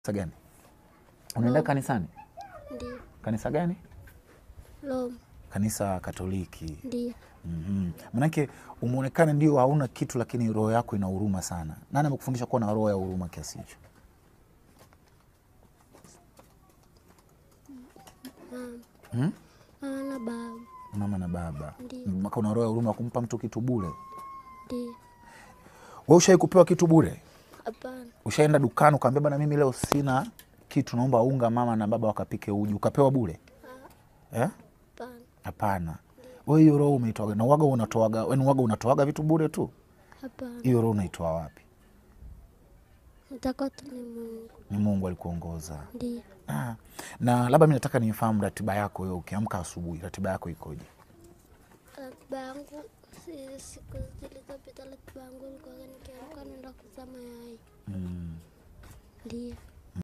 Kanisa gani? Unaenda kanisani? Ndiyo. Kanisa gani? Roma. Kanisa Katoliki. Ndiyo. Manake umeonekana ndio hauna kitu lakini roho yako ina huruma sana. Nani amekufundisha kuwa na roho ya huruma kiasi hicho? Mama na baba. Mama na baba. Ndiyo. Maka una roho ya huruma kumpa mtu kitu bure. Ndiyo. Wewe ushawahi kupewa kitu bure? Hapana. Ushaenda dukani ukaambia bana mimi leo sina kitu naomba unga mama na baba wakapike uji ukapewa bure? Hapana. Hapana. Wewe hiyo roho umeitoa na waga unatoaga, wewe waga unatoaga vitu bure tu? Hapana. Hiyo roho unaitoa wapi? Nataka tu ni Mungu. Ni Mungu alikuongoza. Ndiyo. Na labda mimi nataka nifahamu ratiba yako wewe ukiamka asubuhi, ratiba yako ikoje? Ratiba yangu siku zilizopita ratiba yangu ilikuwa nikiamka naenda kuzaa mayai. Ndiyo.